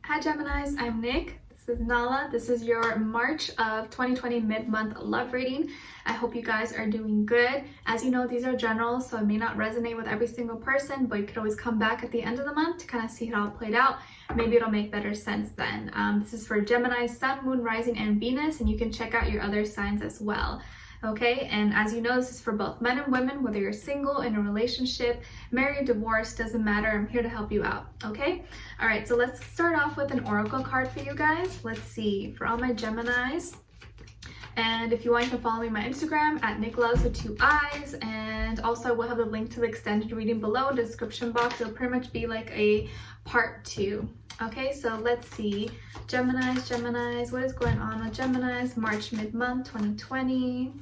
Hi Geminis, I'm Nick. This is Nala. This is your March of 2020 mid-month love reading. I hope you guys are doing good. As you know, these are general, so it may not resonate with every single person, but you could always come back at the end of the month to kind of see how it played out. Maybe it'll make better sense then. This is for Gemini, Sun, Moon, Rising, and Venus, and you can check out your other signs as well. Okay, and as you know, this is for both men and women, whether you're single, in a relationship, married, divorced, doesn't matter. I'm here to help you out, okay? All right, so let's start off with an oracle card for you guys. Let's see, for all my Geminis. And if you want, you can follow me on my Instagram at Nicloves with 2 eyes. And also, we'll have the link to the extended reading below in the description box. It'll pretty much be like a part 2. Okay, so let's see. Geminis, what is going on with Geminis? March mid-month 2020.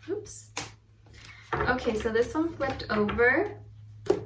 Oops. Okay, so this one flipped over.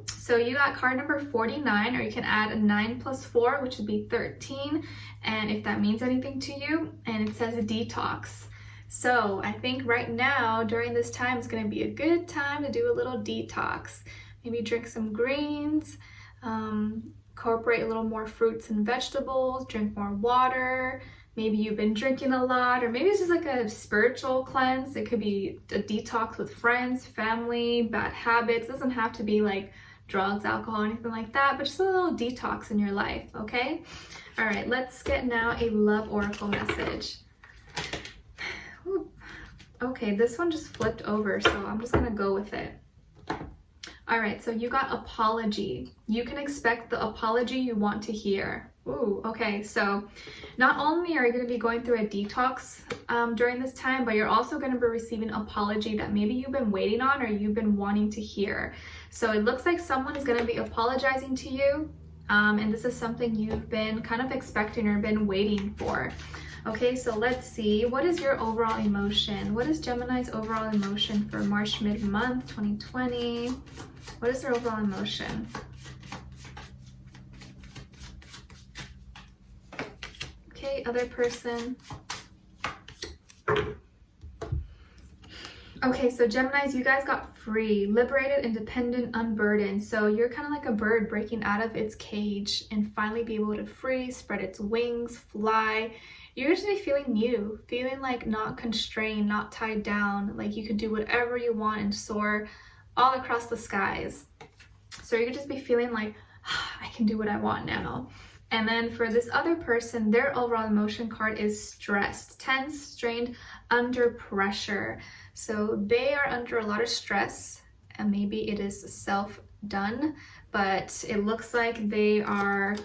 So you got card number 49, or you can add a 9 plus 4, which would be 13. And if that means anything to you, and it says a detox. So I think right now, during this time, it's going to be a good time to do a little detox. Maybe drink some greens, incorporate a little more fruits and vegetables, drink more water. Maybe you've been drinking a lot, or maybe it's just like a spiritual cleanse. It could be a detox with friends, family, bad habits. It doesn't have to be like drugs, alcohol, anything like that, but just a little detox in your life, okay? All right, let's get now a love oracle message. Ooh. Okay, this one just flipped over, so I'm just gonna go with it. All right, so you got apology. You can expect the apology you want to hear. Ooh, okay, so not only are you going to be going through a detox during this time, but you're also going to be receiving apology that maybe you've been waiting on or you've been wanting to hear. So it looks like someone is going to be apologizing to you, and this is something you've been kind of expecting or been waiting for. Okay, so let's see. What is your overall emotion? What is Gemini's overall emotion for March mid-month 2020? What is their overall emotion? Okay, other person. Okay, so Geminis, you guys got free, liberated, independent, unburdened. So you're kind of like a bird breaking out of its cage and finally be able to free, spread its wings, fly. You're just be feeling new, feeling like not constrained, not tied down, like you could do whatever you want and soar all across the skies. So you could just be feeling like, I can do what I want now. And then for this other person, their overall emotion card is stressed, tense, strained, under pressure. So they are under a lot of stress, and maybe it is self-done, but it looks like they are,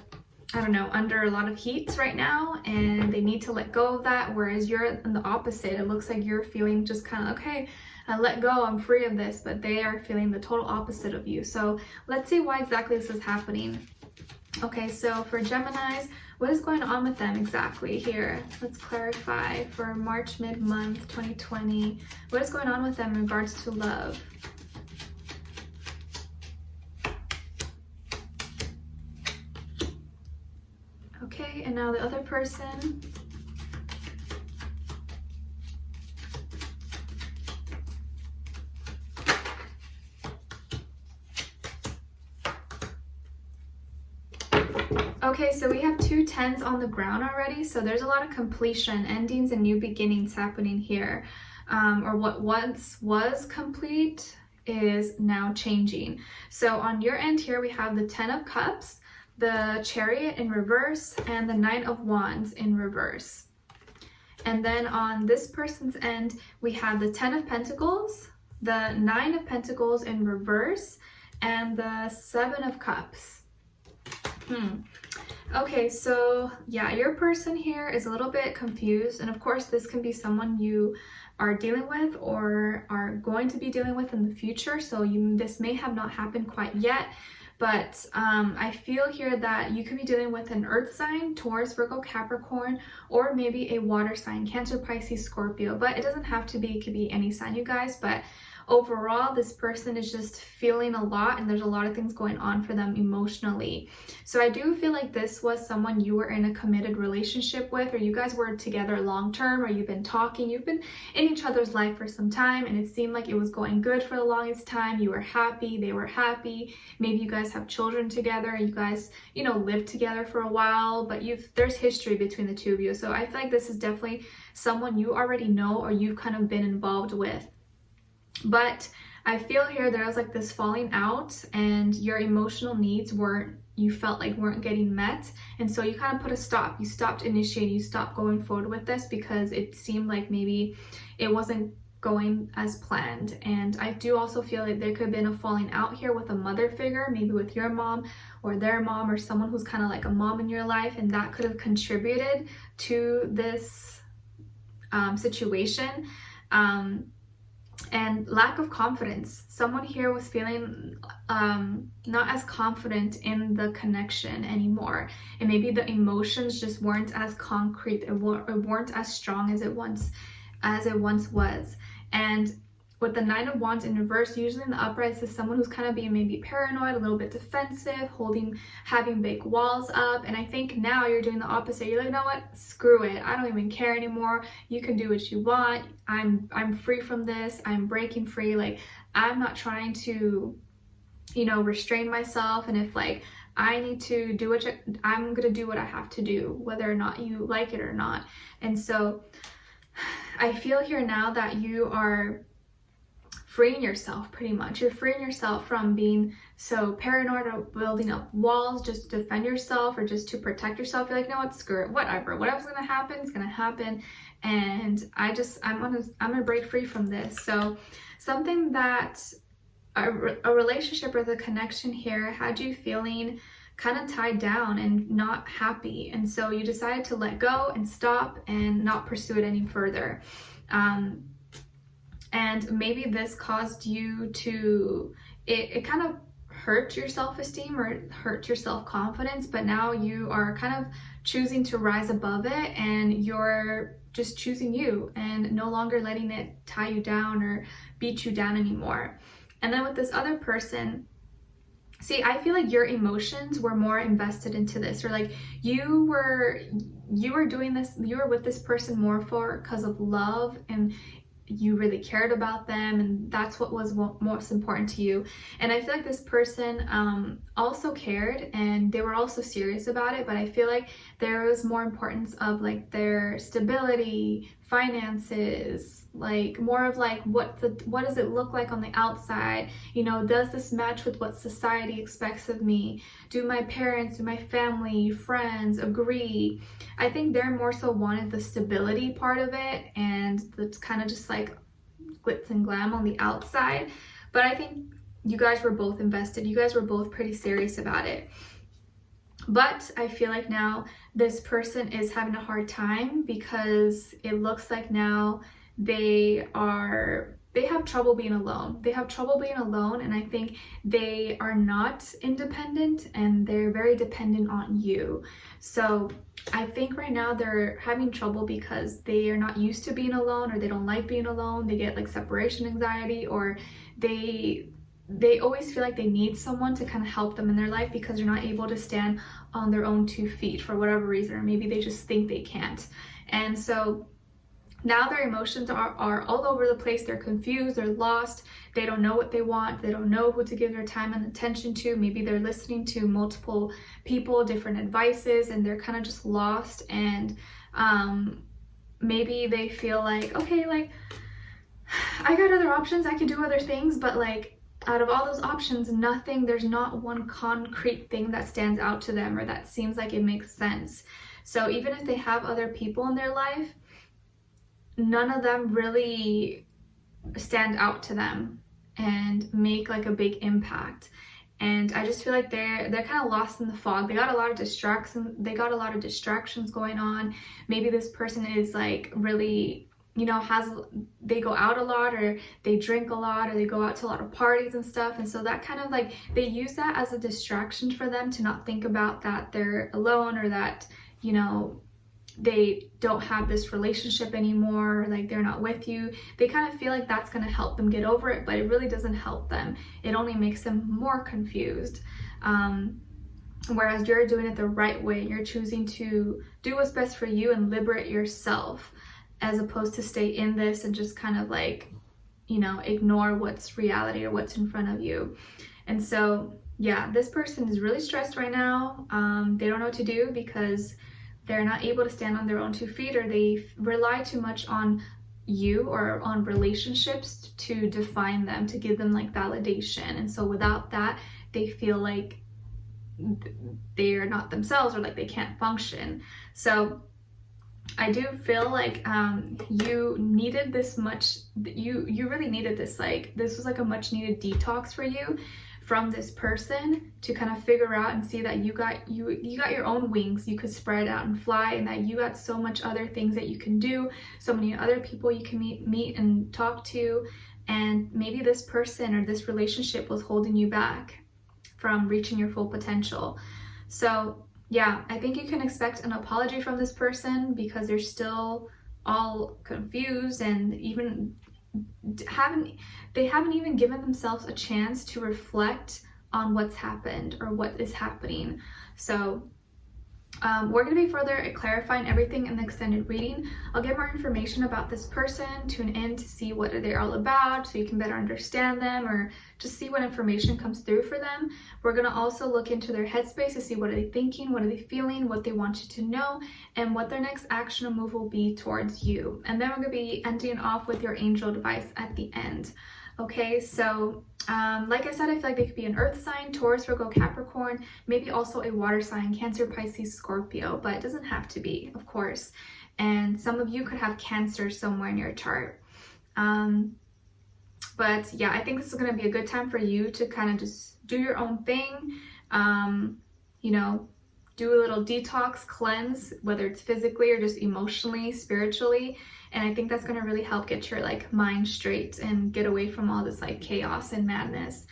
I don't know, under a lot of heat right now, and they need to let go of that, whereas you're in the opposite. It looks like you're feeling just kind of, okay, I let go, I'm free of this, but they are feeling the total opposite of you. So let's see why exactly this is happening. Okay, so for Geminis, what is going on with them exactly here? Let's clarify for March mid-month 2020. What is going on with them in regards to love? Okay, and now the other person. Okay, so we have 2 10s on the ground already, so there's a lot of completion, endings, and new beginnings happening here. Or what once was complete is now changing. So on your end here, we have the 10 of Cups, the Chariot in reverse, and the 9 of Wands in reverse. And then on this person's end, we have the 10 of Pentacles, the 9 of Pentacles in reverse, and the 7 of Cups. Okay, so yeah, your person here is a little bit confused, and of course this can be someone you are dealing with or are going to be dealing with in the future, so this may have not happened quite yet, but I feel here that you could be dealing with an earth sign, Taurus, Virgo, Capricorn, or maybe a water sign, Cancer, Pisces, Scorpio, but it doesn't have to be, it could be any sign, you guys. But overall this person is just feeling a lot, and there's a lot of things going on for them emotionally. So I do feel like this was someone you were in a committed relationship with, or you guys were together long term, or you've been talking, you've been in each other's life for some time, and it seemed like it was going good for the longest time. You were happy, they were happy. Maybe you guys have children together, you guys, you know, lived together for a while, but there's history between the two of you. So I feel like this is definitely someone you already know, or you've kind of been involved with. But I feel here there was like this falling out, and your emotional needs you felt like weren't getting met, and so you kind of put a stop. You stopped initiating, you stopped going forward with this because it seemed like maybe it wasn't going as planned. And I do also feel like there could have been a falling out here with a mother figure, maybe with your mom or their mom, or someone who's kind of like a mom in your life, and that could have contributed to this situation. And lack of confidence. Someone here was feeling not as confident in the connection anymore, and maybe the emotions just weren't as concrete, it weren't as strong as it once was. And with the Nine of Wands in reverse, usually in the upright, is someone who's kind of being maybe paranoid, a little bit defensive, having big walls up. And I think now you're doing the opposite. You're like, you know what? Screw it. I don't even care anymore. You can do what you want. I'm free from this. I'm breaking free. Like, I'm not trying to, you know, restrain myself. And if like I need to do I'm gonna do what I have to do, whether or not you like it or not. And so I feel here now that you are freeing yourself, pretty much. You're freeing yourself from being so paranoid or building up walls just to defend yourself or just to protect yourself. You're like, no, what, screw it, whatever's gonna happen is gonna happen, and I'm gonna break free from this. So something that a relationship or the connection here had you feeling kind of tied down and not happy, and so you decided to let go and stop and not pursue it any further. And maybe this caused you to, it kind of hurt your self-esteem or hurt your self-confidence, but now you are kind of choosing to rise above it, and you're just choosing you and no longer letting it tie you down or beat you down anymore. And then with this other person, see, I feel like your emotions were more invested into this, or like you were doing this, you were with this person more because of love, and you really cared about them, and that's what was most important to you. And I feel like this person also cared, and they were also serious about it, but I feel like there was more importance of like their stability, finances, like more of like what does it look like on the outside, you know, does this match with what society expects of me, do my parents, do my family, friends agree? I think they're more so wanted the stability part of it, and it's kind of just like glitz and glam on the outside. But I think you guys were both invested, you guys were both pretty serious about it. But I feel like now this person is having a hard time because it looks like now they have trouble being alone. They have trouble being alone, and I think they are not independent, and they're very dependent on you. So I think right now they're having trouble because they are not used to being alone, or they don't like being alone. They get like separation anxiety, or they always feel like they need someone to kind of help them in their life because they're not able to stand on their own 2 feet for whatever reason, or maybe they just think they can't. And so now their emotions are all over the place. They're confused, they're lost, they don't know what they want, they don't know who to give their time and attention to. Maybe they're listening to multiple people, different advices, and they're kind of just lost. And maybe they feel like, okay, like I got other options, I can do other things, but like out of all those options, there's not one concrete thing that stands out to them or that seems like it makes sense. So even if they have other people in their life, none of them really stand out to them and make like a big impact. And I just feel like they're kind of lost in the fog. They got a lot of distractions going on. Maybe this person is like really, you know, they go out a lot, or they drink a lot, or they go out to a lot of parties and stuff. And so that kind of like, they use that as a distraction for them to not think about that they're alone, or that, you know, they don't have this relationship anymore, like they're not with you. They kind of feel like that's going to help them get over it, but it really doesn't help them. It only makes them more confused. Whereas you're doing it the right way. You're choosing to do what's best for you and liberate yourself, as opposed to stay in this and just kind of like, you know, ignore what's reality or what's in front of you. And so, yeah, this person is really stressed right now. They don't know what to do because they're not able to stand on their own 2 feet, or they rely too much on you or on relationships to define them, to give them like validation. And so without that, they feel like they're not themselves, or like they can't function. So I do feel like you needed this much, you really needed this, like this was like a much needed detox for you from this person, to kind of figure out and see that you got your own wings, you could spread out and fly, and that you got so much other things that you can do, so many other people you can meet and talk to. And maybe this person or this relationship was holding you back from reaching your full potential. So yeah, I think you can expect an apology from this person, because they're still all confused, and even they haven't even given themselves a chance to reflect on what's happened or what is happening. So we're going to be further clarifying everything in the extended reading. I'll get more information about this person, tune in to see what they're all about so you can better understand them, or just see what information comes through for them. We're going to also look into their headspace to see what are they thinking, what are they feeling, what they want you to know, and what their next action or move will be towards you. And then we're going to be ending off with your angel advice at the end. Okay, so like I said, I feel like they could be an earth sign, Taurus, Virgo, Capricorn, maybe also a water sign, Cancer, Pisces, Scorpio, but it doesn't have to be, of course. And some of you could have Cancer somewhere in your chart. But yeah, I think this is going to be a good time for you to kind of just do your own thing, you know, do a little detox, cleanse, whether it's physically or just emotionally, spiritually. And I think that's going to really help get your like mind straight and get away from all this like chaos and madness.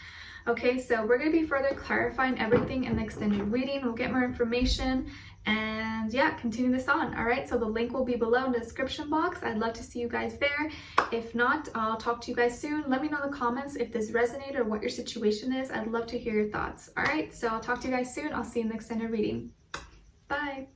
Okay, so we're going to be further clarifying everything in the extended reading. We'll get more information and yeah, continue this on. All right, so the link will be below in the description box. I'd love to see you guys there. If not, I'll talk to you guys soon. Let me know in the comments if this resonated or what your situation is. I'd love to hear your thoughts. All right, so I'll talk to you guys soon. I'll see you in the extended reading. Bye.